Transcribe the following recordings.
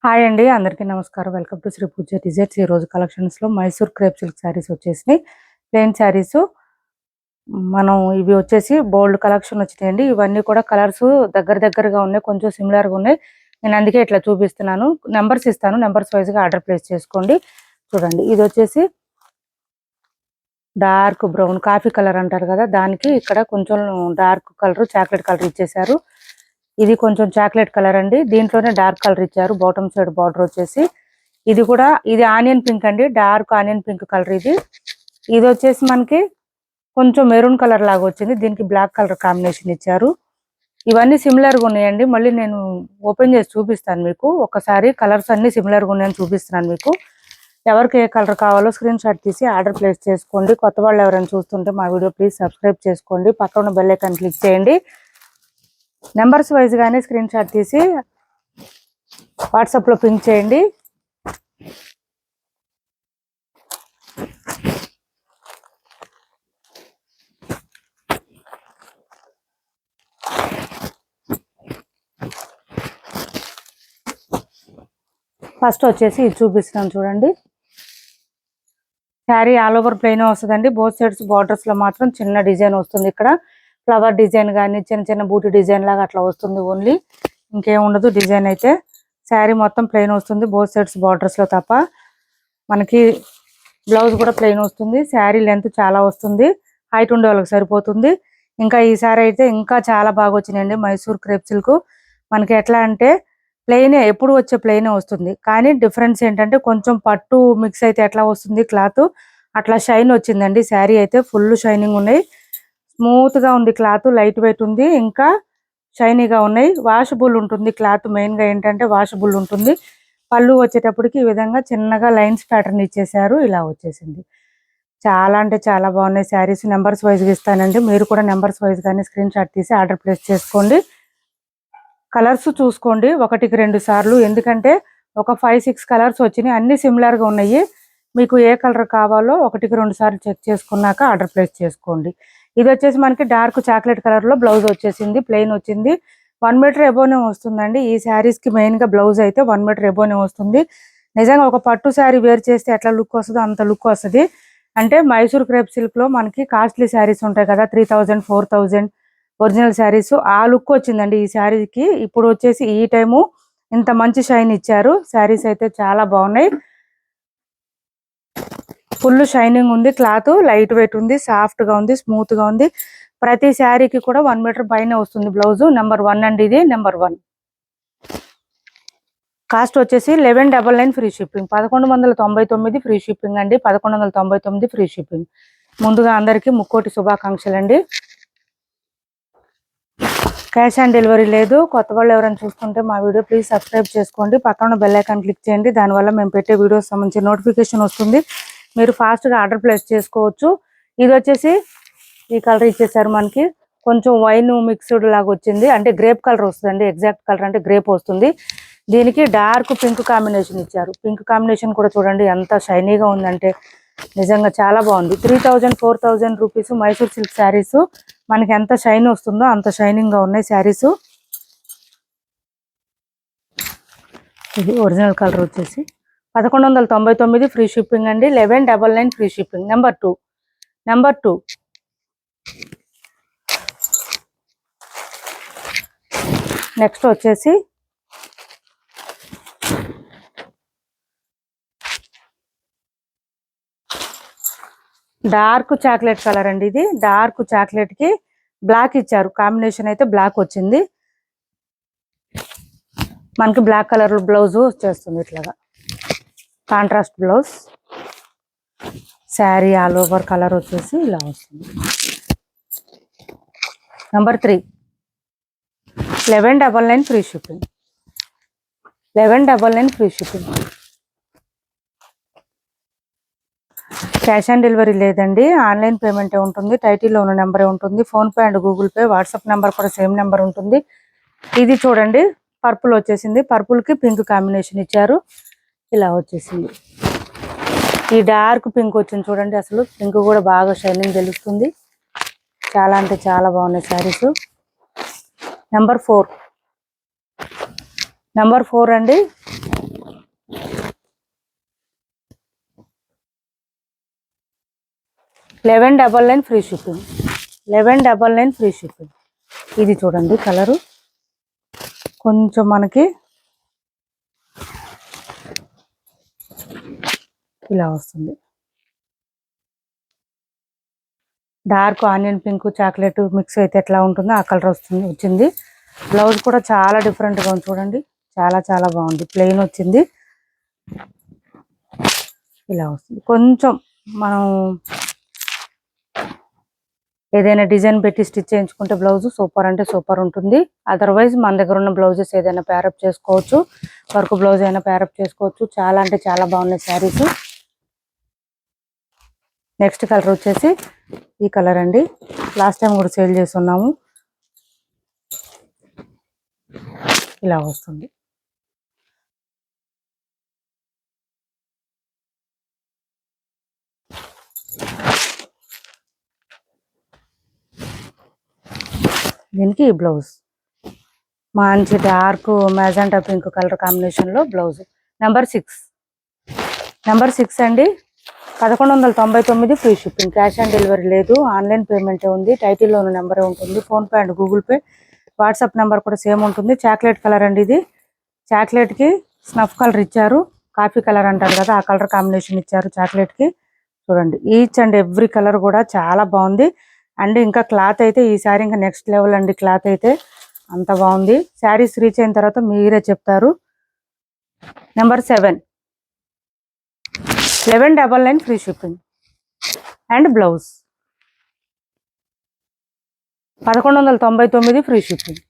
Hi అండి, అందరికీ నమస్కారం. Welcome to Shri Pooja designs. ఈ రోజు కలెక్షన్స్ లో మైసూర్ క్రేప్ సిల్క్ శారీస్ వచ్చేసినాయి. ప్లెయిన్ శారీస్ మనం ఇవి వచ్చేసి బోల్డ్ కలెక్షన్ వచ్చినాయండి. ఇవన్నీ కూడా కలర్స్ దగ్గరగా ఉన్నాయి, కొంచెం సిమిలర్ గా ఉన్నాయి. నేను అందుకే ఇట్లా చూపిస్తున్నాను. నెంబర్స్ ఇస్తాను, నెంబర్స్ వైజ్ గా ఆర్డర్ ప్లేస్ చేసుకోండి. చూడండి, ఇది వచ్చేసి డార్క్ బ్రౌన్ కాఫీ కలర్ అంటారు కదా, దానికి ఇక్కడ కొంచెం డార్క్ కలర్ చాక్లెట్ కలర్ ఇచ్చేసారు. ఇది కొంచెం చాక్లెట్ కలర్ అండి, దీంట్లోనే డార్క్ కలర్ ఇచ్చారు. బాటమ్ సైడ్ బార్డర్ వచ్చేసి ఇది ఆనియన్ పింక్ అండి, డార్క్ ఆనియన్ పింక్ కలర్. ఇది వచ్చేసి మనకి కొంచెం మెరూన్ కలర్ లాగా వచ్చింది, దీనికి బ్లాక్ కలర్ కాంబినేషన్ ఇచ్చారు. ఇవన్నీ సిమిలర్ గా ఉన్నాయండి. మళ్ళీ నేను ఓపెన్ చేసి చూపిస్తాను మీకు. ఒకసారి కలర్స్ అన్ని సిమిలర్ గా ఉన్నాయని చూపిస్తున్నాను మీకు. ఎవరికి ఏ కలర్ కావాలో స్క్రీన్ షాట్ తీసి ఆర్డర్ ప్లేస్ చేసుకోండి. కొత్త వాళ్ళు ఎవరైనా చూస్తుంటే మా వీడియో ప్లీజ్ సబ్స్క్రైబ్ చేసుకోండి, పక్కన బెల్ ఐకాన్ క్లిక్ చేయండి. నెంబర్స్ వైజ్ గానే స్క్రీన్ షాట్ తీసి వాట్సాప్ లో పింక్ చేయండి. ఫస్ట్ వచ్చేసి ఇది చూపిస్తున్నాను చూడండి. శారీ ఆల్ ఓవర్ ప్లెయిన్ వస్తుందండి. బోత్ సైడ్స్ బార్డర్స్ లో మాత్రం చిన్న డిజైన్ వస్తుంది. ఇక్కడ ఫ్లవర్ డిజైన్ కానీ చిన్న బూటీ డిజైన్ లాగా అట్లా వస్తుంది. ఓన్లీ ఇంకేం ఉండదు డిజైన్ అయితే. శారీ మొత్తం ప్లెయిన్ వస్తుంది, బోత్ సైడ్స్ బార్డర్స్ లో తప్ప. మనకి బ్లౌజ్ కూడా ప్లెయిన్ వస్తుంది. శారీ లెంత్ చాలా వస్తుంది, హైట్ ఉండే వాళ్ళకి సరిపోతుంది. ఇంకా ఈ శారీ అయితే ఇంకా చాలా బాగా వచ్చినాయండి. మైసూర్ క్రేప్ సిల్క్ మనకి ఎట్లా అంటే ప్లెయినే, ఎప్పుడు వచ్చే ప్లెయినే వస్తుంది. కానీ డిఫరెన్స్ ఏంటంటే కొంచెం పట్టు మిక్స్ అయితే ఎట్లా వస్తుంది క్లాత్, అట్లా షైన్ వచ్చిందండి. శారీ అయితే ఫుల్ షైనింగ్ ఉన్నాయి, స్మూత్ గా ఉంది క్లాత్, లైట్ వెయిట్ ఉంది, ఇంకా షైనీగా ఉన్నాయి. వాషబుల్ ఉంటుంది క్లాత్, మెయిన్ గా ఏంటంటే వాషబుల్ ఉంటుంది. పళ్ళు వచ్చేటప్పటికి ఈ విధంగా చిన్నగా లైన్స్ ప్యాటర్న్ ఇచ్చేసారు, ఇలా వచ్చేసింది. చాలా అంటే చాలా బాగున్నాయి శారీస్. నెంబర్స్ వైజ్ ఇస్తానండి, మీరు కూడా నెంబర్స్ వైజ్ గానే స్క్రీన్ షాట్ తీసి ఆర్డర్ ప్లేస్ చేసుకోండి. కలర్స్ చూసుకోండి ఒకటికి 2 సార్లు, ఎందుకంటే ఒక 5-6 కలర్స్ వచ్చినాయి, అన్ని సిమిలర్ గా ఉన్నాయి. మీకు ఏ కలర్ కావాలో ఒకటికి 2 సార్లు చెక్ చేసుకున్నాక ఆర్డర్ ప్లేస్ చేసుకోండి. ఇది వచ్చేసి మనకి డార్క్ చాక్లెట్ కలర్ లో బ్లౌజ్ వచ్చేసింది, ప్లెయిన్ వచ్చింది. 1 మీటర్ ఎబోనే వస్తుందండి ఈ శారీస్ కి. మెయిన్ గా బ్లౌజ్ అయితే 1 మీటర్ ఎబోనే వస్తుంది. నిజంగా ఒక పట్టు శారీ వేర్ చేస్తే ఎట్లా లుక్ వస్తుందో అంత లుక్ వస్తుంది. అంటే మైసూర్ క్రేప్ సిల్క్ లో మనకి కాస్ట్లీ శారీస్ ఉంటాయి కదా, 3000 4000 ఒరిజినల్ శారీస్, ఆ లుక్ వచ్చిందండి ఈ శారీకి. ఇప్పుడు వచ్చేసి ఈ టైము ఇంత మంచి షైన్ ఇచ్చారు. శారీస్ అయితే చాలా బాగున్నాయి, ఫుల్ షైనింగ్ ఉంది. క్లాత్ లైట్ వెయిట్ ఉంది, సాఫ్ట్ గా ఉంది, స్మూత్ గా ఉంది. ప్రతి శారీకి కూడా 1 మీటర్ పైన వస్తుంది బ్లౌజ్. నెంబర్ 1 అండి, ఇది నెంబర్ 1. కాస్ట్ వచ్చేసి 1199 ఫ్రీ షిప్పింగ్, 1199 ఫ్రీ షిప్పింగ్ అండి, 1199 ఫ్రీ షిప్పింగ్. ముందుగా అందరికీ ముక్కోటి శుభాకాంక్షలు అండి. క్యాష్ ఆన్ డెలివరీ లేదు. కొత్త వాళ్ళు ఎవరైనా చూస్తుంటే మా వీడియో ప్లీజ్ సబ్స్క్రైబ్ చేసుకోండి, పక్కన బెల్ ఐకాన్ క్లిక్ చేయండి. దానివల్ల మేము పెట్టే వీడియోస్ సంబంధించి నోటిఫికేషన్ వస్తుంది, మీరు ఫాస్ట్గా ఆర్డర్ ప్లేస్ చేసుకోవచ్చు. ఇది వచ్చేసి ఈ కలర్ ఇచ్చేసారు మనకి, కొంచెం వైన్ మిక్స్డ్ లాగా వచ్చింది, అంటే గ్రేప్ కలర్ వస్తుందండి. ఎగ్జాక్ట్ కలర్ అంటే గ్రేప్ వస్తుంది. దీనికి డార్క్ పింక్ కాంబినేషన్ ఇచ్చారు. పింక్ కాంబినేషన్ కూడా చూడండి ఎంత షైనీగా ఉందంటే నిజంగా చాలా బాగుంది. 3000-4000 రూపీస్ మైసూర్ సిల్క్ శారీస్ మనకి ఎంత షైన్ వస్తుందో అంత షైనింగ్ గా ఉన్నాయి శారీస్. ఇది ఒరిజినల్ కలర్ వచ్చేసి 1199 ఫ్రీ షిప్పింగ్ అండి, 1199 ఫ్రీ షిప్పింగ్. నెంబర్ 2 నెక్స్ట్ వచ్చేసి డార్క్ చాక్లెట్ కలర్ అండి. ఇది డార్క్ చాక్లెట్ కి బ్లాక్ ఇచ్చారు, కాంబినేషన్ అయితే బ్లాక్ వచ్చింది. మనకి బ్లాక్ కలర్ బ్లౌజ్ వచ్చేస్తుంది, ఇట్లాగా contrast blouse. Sari all over colour వచ్చేసి ఇలా వస్తుంది. Number 3 1199 free shipping, 1199 free shipping. Cash on delivery లేదండి, ఆన్లైన్ పేమెంటే ఉంటుంది. టైటిల్లో ఉన్న నెంబరే ఉంటుంది, PhonePe and Google pay, WhatsApp number కూడా సేమ్ నెంబర్ ఉంటుంది. ఇది చూడండి పర్పుల్ వచ్చేసింది, పర్పుల్ కి పింక్ కాంబినేషన్ ఇచ్చారు, ఇలా వచ్చేసింది. ఈ డార్క్ పింక్ వచ్చింది చూడండి, అసలు పింక్ కూడా బాగా షైనింగ్ తెలుస్తుంది. చాలా అంటే చాలా బాగున్నాయి శారీస్. నెంబర్ 4 అండి, 1199 ఫ్రీ షిప్పింగ్. 1199 free shipping. ఇది చూడండి కలరు కొంచెం మనకి ఇలా వస్తుంది. Dark onion pink chocolate mix అయితే ఎట్లా ఉంటుందో ఆ కలర్ వచ్చింది. బ్లౌజ్ కూడా చాలా డిఫరెంట్గా ఉంది చూడండి, చాలా చాలా బాగుంది. ప్లెయిన్ వచ్చింది, ఇలా వస్తుంది. కొంచెం మనం ఏదైనా డిజైన్ పెట్టి స్టిచ్ చేయించుకుంటే బ్లౌజ్ సూపర్ అంటే సూపర్ ఉంటుంది. అదర్వైజ్ మన దగ్గర ఉన్న బ్లౌజెస్ ఏదైనా ప్యారప్ చేసుకోవచ్చు, వర్క్ బ్లౌజ్ అయినా ప్యారప్ చేసుకోవచ్చు. చాలా అంటే చాలా బాగున్నాయి శారీస్. నెక్స్ట్ కలర్ వచ్చేసి ఈ కలర్ అండి. లాస్ట్ టైం కూడా సేల్ చేస్తున్నాము. ఇలా వస్తుంది. దీనికి ఈ బ్లౌజ్ మంచి డార్క్ మ్యాజెంటా పింక్ కలర్ కాంబినేషన్లో బ్లౌజ్. నెంబర్ 6 అండి. 1199 free shipping. Cash on delivery లేదు, ఆన్లైన్ పేమెంటే ఉంది. టైటిల్లో ఉన్న నెంబరే ఉంటుంది. PhonePe and Google pay, WhatsApp number కూడా సేమ్ ఉంటుంది. చాక్లెట్ కలర్ అండి. ఇది చాక్లెట్కి స్నఫ్ కలర్ ఇచ్చారు, కాఫీ కలర్ అంటారు కదా, ఆ కలర్ కాంబినేషన్ ఇచ్చారు చాక్లెట్కి. చూడండి ఈచ్ అండ్ ఎవ్రీ కలర్ కూడా చాలా బాగుంది. అండ్ ఇంకా క్లాత్ అయితే ఈ సారీ ఇంకా నెక్స్ట్ లెవెల్ అండి. క్లాత్ అయితే అంత బాగుంది. శారీస్ రీచ్ అయిన తర్వాత మీరే చెప్తారు. Number 7, 1199 free shipping and blouse. 1199 free shipping.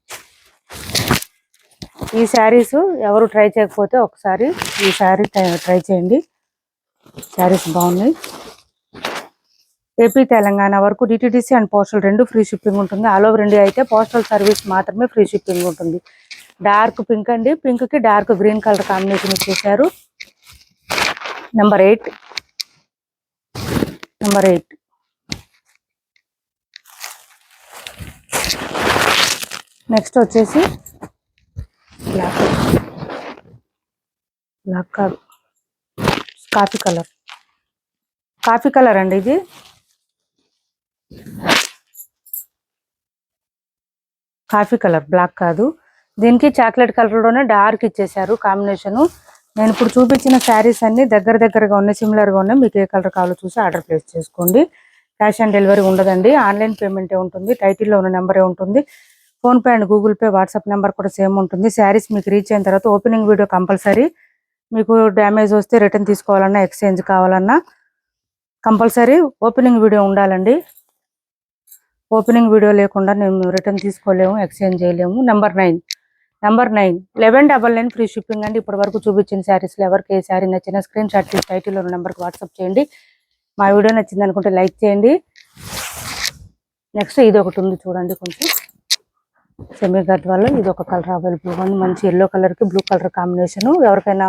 ఈ శారీస్ ఎవరు ట్రై చేయకపోతే ఒకసారి ఈ శారీ ట్రై చేయండి. శారీస్ బాగున్నాయి. ఏపీ తెలంగాణ వరకు DTDC and postal 2 free shipping ఉంటుంది. ఆల్ ఓవర్ ఇండియా అయితే పోస్టల్ సర్వీస్ మాత్రమే ఫ్రీ షిప్పింగ్ ఉంటుంది. డార్క్ పింక్ అండి, పింక్కి డార్క్ గ్రీన్ కలర్ కాంబినేషన్ ఇచ్చేసారు. నెంబర్ 8. నెక్స్ట్ వచ్చేసి బ్లాక్ కాదు, కాఫీ కలర్ అండి. ఇది కాఫీ కలర్, బ్లాక్ కాదు. దీనికి చాక్లెట్ కలర్లోనే డార్క్ ఇచ్చేసారు కాంబినేషను. నేను ఇప్పుడు చూపించిన శారీస్ అన్ని దగ్గరగా ఉన్నాయి, సిమిలర్గా ఉన్నాయి. మీకు ఏ కలర్ కావాలో చూసి ఆర్డర్ ప్లేస్ చేసుకోండి. క్యాష్ ఆన్ డెలివరీ ఉండదండి, ఆన్లైన్ పేమెంటే ఉంటుంది. టైటిల్లో ఉన్న నెంబరే ఉంటుంది. PhonePe and Google pay, WhatsApp number కూడా సేమ్ ఉంటుంది. శారీస్ మీకు రీచ్ అయిన తర్వాత ఓపెనింగ్ వీడియో కంపల్సరీ. మీకు డ్యామేజ్ వస్తే రిటర్న్ తీసుకోవాలన్నా, ఎక్స్చేంజ్ కావాలన్నా కంపల్సరీ ఓపెనింగ్ వీడియో ఉండాలండి. ఓపెనింగ్ వీడియో లేకుండా మేము రిటర్న్ తీసుకోలేము, ఎక్స్చేంజ్ చేయలేము. నెంబర్ 9, 1199 ఫ్రీ షిప్పింగ్ అండి. ఇప్పటి వరకు చూపించిన శారీస్లో ఎవరికి ఏ శారీ నచ్చిన స్క్రీన్ షాట్ తీసి టైటిల్లో ఉన్న నెంబర్కి వాట్సాప్ చేయండి. మా వీడియో నచ్చింది అనుకుంటే లైక్ చేయండి. నెక్స్ట్ ఇది ఒకటి ఉంది చూడండి, కొంచెం సెమీ గద్వాల్లో ఇది ఒక కలర్ అవైలబుల్గా ఉంది. మంచి ఎల్లో కలర్కి బ్లూ కలర్ కాంబినేషను. ఎవరికైనా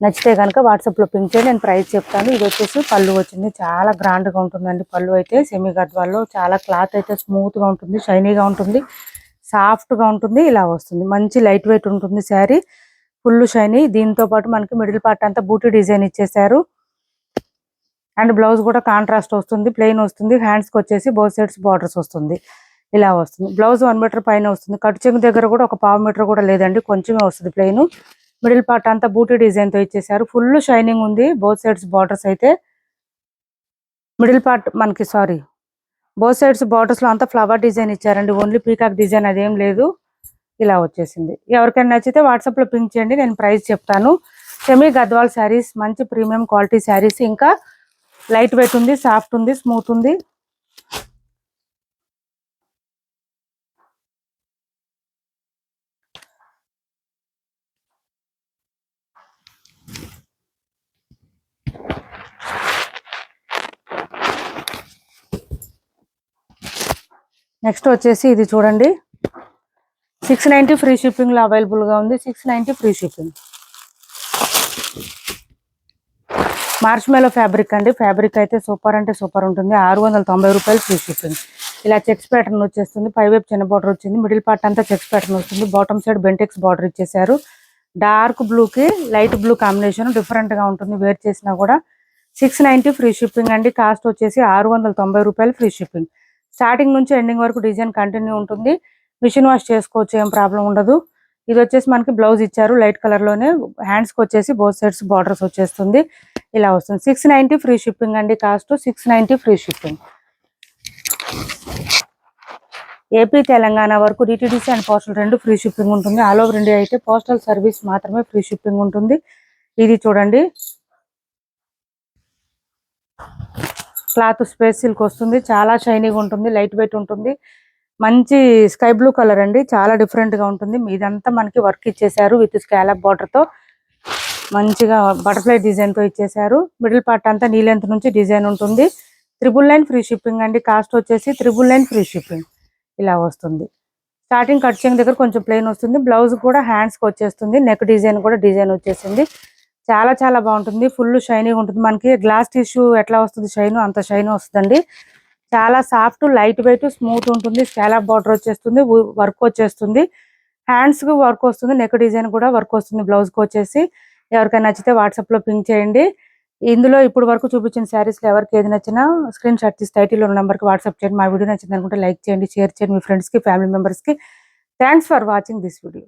నచ్చితే కనుక వాట్సాప్లో పింక్ చేయండి, నేను ప్రైస్ చెప్తాను. ఇది వచ్చేసి పళ్ళు వచ్చింది, చాలా గ్రాండ్గా ఉంటుందండి. పళ్ళు అయితే సెమీ గద్వాల్లో చాలా క్లాత్ అయితే స్మూత్గా ఉంటుంది, షైనీగా ఉంటుంది, సాఫ్ట్గా ఉంటుంది. ఇలా వస్తుంది, మంచి లైట్ వెయిట్ ఉంటుంది శారీ, ఫుల్ షైనీ. దీంతో పాటు మనకి మిడిల్ పార్ట్ అంతా బూటీ డిజైన్ ఇచ్చేసారు. అండ్ బ్లౌజ్ కూడా కాంట్రాస్ట్ వస్తుంది, ప్లెయిన్ వస్తుంది. హ్యాండ్స్కి వచ్చేసి బోత్ సైడ్స్ బార్డర్స్ వస్తుంది. ఇలా వస్తుంది. బ్లౌజ్ 1 మీటర్ పైన వస్తుంది. కట్ చెంగు దగ్గర కూడా ఒక 1/2 మీటర్ కూడా లేదండి, కొంచెమే వస్తుంది ప్లెయిన్. మిడిల్ పార్ట్ అంతా బూటీ డిజైన్తో ఇచ్చేసారు. ఫుల్ షైనింగ్ ఉంది. బోత్ సైడ్స్ బార్డర్స్ అయితే మిడిల్ పార్ట్ మనకి బోత్ సైడ్స్ బార్డర్స్లో అంతా ఫ్లవర్ డిజైన్ ఇచ్చారండి. ఓన్లీ పీకాక్ డిజైన్ అదేం లేదు. ఇలా వచ్చేసింది. ఎవరికైనా నచ్చితే వాట్సాప్లో పింక్ చేయండి, నేను ప్రైస్ చెప్తాను. సెమీ గద్వాల్ శారీస్, మంచి ప్రీమియం క్వాలిటీ శారీస్. ఇంకా లైట్ వెయిట్ ఉంది, సాఫ్ట్ ఉంది, స్మూత్ ఉంది. నెక్స్ట్ వచ్చేసి ఇది చూడండి, 690 ఫ్రీ షిప్పింగ్లో అవైలబుల్గా ఉంది. 690 ఫ్రీ షిప్పింగ్. మార్ష్మెలో ఫ్యాబ్రిక్ అండి. ఫ్యాబ్రిక్ అయితే సూపర్ అంటే సూపర్ ఉంటుంది. 690 రూపాయలు ఫ్రీ షిప్పింగ్. ఇలా చెక్స్ ప్యాటర్న్ వచ్చేస్తుంది. పైవైపు చిన్న బార్డర్ వచ్చింది, మిడిల్ పార్ట్ అంతా చెక్స్ ప్యాటర్న్ వస్తుంది. బాటమ్ సైడ్ బెంటెక్స్ బార్డర్ ఇచ్చేసారు. డార్క్ బ్లూకి లైట్ బ్లూ కాంబినేషన్ డిఫరెంట్గా ఉంటుంది, వేర్ చేసినా కూడా 690 ఫ్రీ షిప్పింగ్ అండి. కాస్ట్ వచ్చేసి 690 రూపాయలు ఫ్రీ షిప్పింగ్. స్టార్టింగ్ నుంచి ఎండింగ్ వరకు డిజైన్ కంటిన్యూ ఉంటుంది. మిషన్ వాష్ చేసుకోవచ్చు, ఏం ప్రాబ్లం ఉండదు. ఇది వచ్చేసి మనకి బ్లౌజ్ ఇచ్చారు లైట్ కలర్ లోనే. హ్యాండ్స్ కి వచ్చేసి బోత్ సైడ్స్ బార్డర్స్ వచ్చేస్తుంది. ఇలా వస్తుంది. 690 ఫ్రీ షిప్పింగ్ అండి. Cost 690 free shipping. AP Telangana వరకు డిటిడిసి అండ్ పోస్టల్ రెండు ఫ్రీ షిప్పింగ్ ఉంటుంది. ఆల్ ఓవర్ ఇండియా అయితే పోస్టల్ సర్వీస్ మాత్రమే ఫ్రీ షిప్పింగ్ ఉంటుంది. ఇది చూడండి, క్లాత్ స్పేస్ సిల్క్ వస్తుంది. చాలా షైనీగా ఉంటుంది, లైట్ వెయిట్ ఉంటుంది. మంచి స్కై బ్లూ కలర్ అండి, చాలా డిఫరెంట్ గా ఉంటుంది. ఇదంతా మనకి వర్క్ ఇచ్చేసారు విత్ స్కాలప్ బార్డర్ తో. మంచిగా బటర్ఫ్లై డిజైన్ తో ఇచ్చేసారు. మిడిల్ పార్ట్ అంతా నీ లెంత్ నుంచి డిజైన్ ఉంటుంది. 999 ఫ్రీ షిప్పింగ్ అండి. కాస్ట్ వచ్చేసి 999 ఫ్రీ షిప్పింగ్. ఇలా వస్తుంది. స్టార్టింగ్ కట్ చెంగ్ దగ్గర కొంచెం ప్లెయిన్ వస్తుంది. బ్లౌజ్ కూడా హ్యాండ్స్ కి వచ్చేస్తుంది. నెక్ డిజైన్ కూడా డిజైన్ వచ్చేసింది. చాలా చాలా బాగుంటుంది. ఫుల్ షైనీగా ఉంటుంది. మనకి గ్లాస్ టిష్యూ ఎట్లా వస్తుంది షైన్, అంత షైన్ వస్తుందండి. చాలా సాఫ్ట్, లైట్ వెయిట్, స్మూత్ ఉంటుంది. స్కాలప్ బార్డర్ వచ్చేస్తుంది, వర్క్ వచ్చేస్తుంది. హ్యాండ్స్ కి వర్క్ వస్తుంది, నెక్ డిజైన్ కూడా వర్క్ వస్తుంది. బ్లౌజ్ కి వచ్చేసి ఎవరికైనా నచ్చితే వాట్సాప్ లో పింక్ చేయండి. ఇందులో ఇప్పుడు వరకు చూపించిన శారీస్ లో ఎవరికి ఏది నచ్చినా స్క్రీన్ షాట్ తీసి టైటిల్ ఉన్న నెంబర్ కి వాట్సాప్ చేయండి. మా వీడియో నచ్చింది అనుకుంటే లైక్ చేయండి, షేర్ చేయండి మీ ఫ్రెండ్స్ కి, ఫ్యామిలీ మెంబర్స్ కి. Thanks for watching this video.